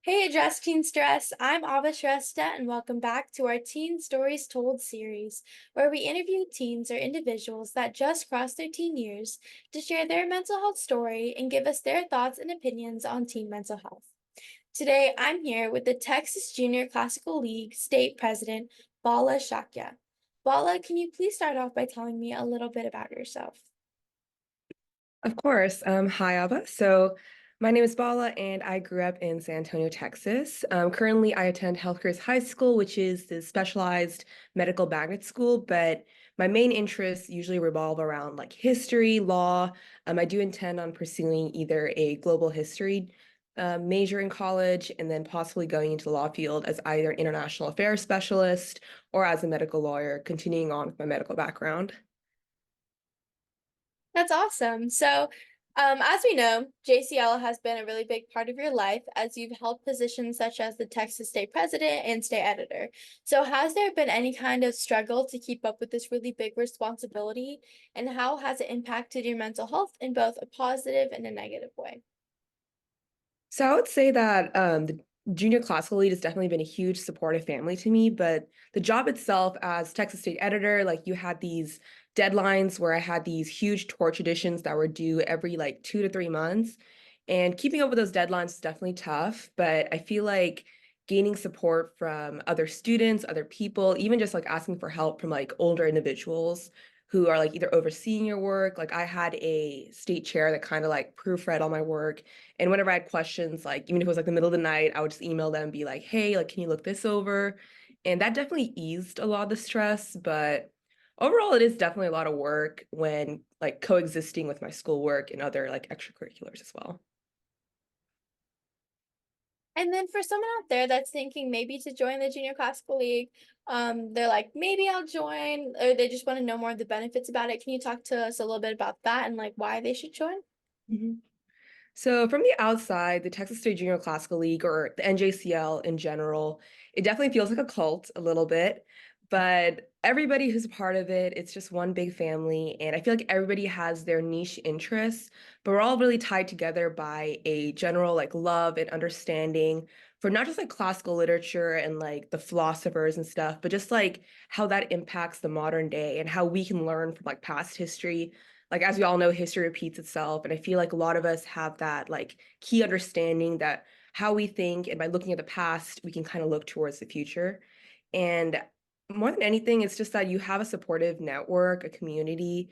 Hey, Address Teen Stress. I'm Ava Shrestha, and welcome back to our Teen Stories Told series, where we interview teens or individuals that just crossed their teen years to share their mental health story and give us their thoughts and opinions on teen mental health. Today, I'm here with the Texas Junior Classical League State President, Baala Shakya. Bala, can you please start off by telling me a little bit about yourself? Of course. Hi, Abba. So my name is Bala, and I grew up in San Antonio, Texas. Currently, I attend Healthcare's High School, which is the specialized medical magnet school, but my main interests usually revolve around like history, law. I do intend on pursuing either a global history major in college and then possibly going into the law field as either an international affairs specialist or as a medical lawyer, continuing on with my medical background. That's awesome. As we know, JCL has been a really big part of your life as you've held positions such as the Texas State President and State Editor. So, has there been any kind of struggle to keep up with this really big responsibility? And how has it impacted your mental health in both a positive and a negative way? So I would say that the junior classical lead has definitely been a huge supportive family to me, but the job itself as Texas State editor, like you had these deadlines where I had these huge torch editions that were due every like 2 to 3 months. And keeping up with those deadlines is definitely tough, but I feel like gaining support from other students, other people, even just like asking for help from like older individuals who are like either overseeing your work. Like I had a state chair that kind of like proofread all my work, and whenever I had questions, like even if it was like the middle of the night, I would just email them and be like, hey, like, can you look this over? And that definitely eased a lot of the stress. But overall, it is definitely a lot of work when like coexisting with my schoolwork and other like extracurriculars as well. And then for someone out there that's thinking maybe to join the Junior Classical League, they're like, maybe I'll join, or they just want to know more of the benefits about it. Can you talk to us a little bit about that and like why they should join? Mhm. So from the outside, the Texas State Junior Classical League or the NJCL in general, it definitely feels like a cult a little bit. But everybody who's a part of it, it's just one big family. And I feel like everybody has their niche interests, but we're all really tied together by a general like love and understanding for not just like classical literature and like the philosophers and stuff, but just like how that impacts the modern day and how we can learn from like past history. Like as we all know, history repeats itself, and I feel like a lot of us have that like key understanding that how we think, and by looking at the past we can kind of look towards the future. And more than anything, it's just that you have a supportive network, a community,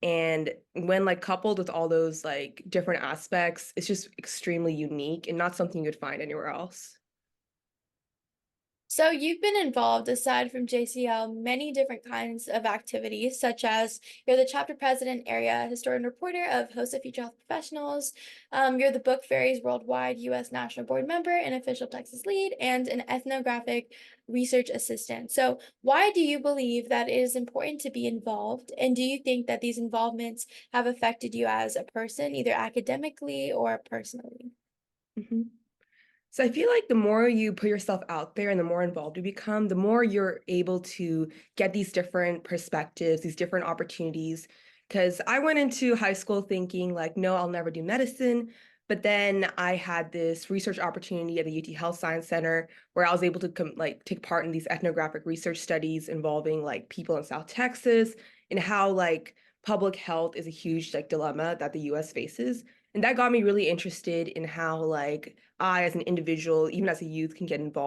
and when like coupled with all those like different aspects, it's just extremely unique and not something you'd find anywhere else. So you've been involved, aside from JCL, many different kinds of activities, such as you're the chapter president, area historian reporter of Host of Future Health Professionals. You're the Book Fairies Worldwide U.S. National Board member and official Texas lead, and an ethnographic research assistant. So why do you believe that it is important to be involved? And do you think that these involvements have affected you as a person, either academically or personally? Mhm. So I feel like the more you put yourself out there and the more involved you become, the more you're able to get these different perspectives, these different opportunities. Because I went into high school thinking like, no, I'll never do medicine. But then I had this research opportunity at the UT Health Science Center where I was able to like take part in these ethnographic research studies involving like people in South Texas and how like public health is a huge like dilemma that the US faces. And that got me really interested in how like I, as an individual, even as a youth, can get involved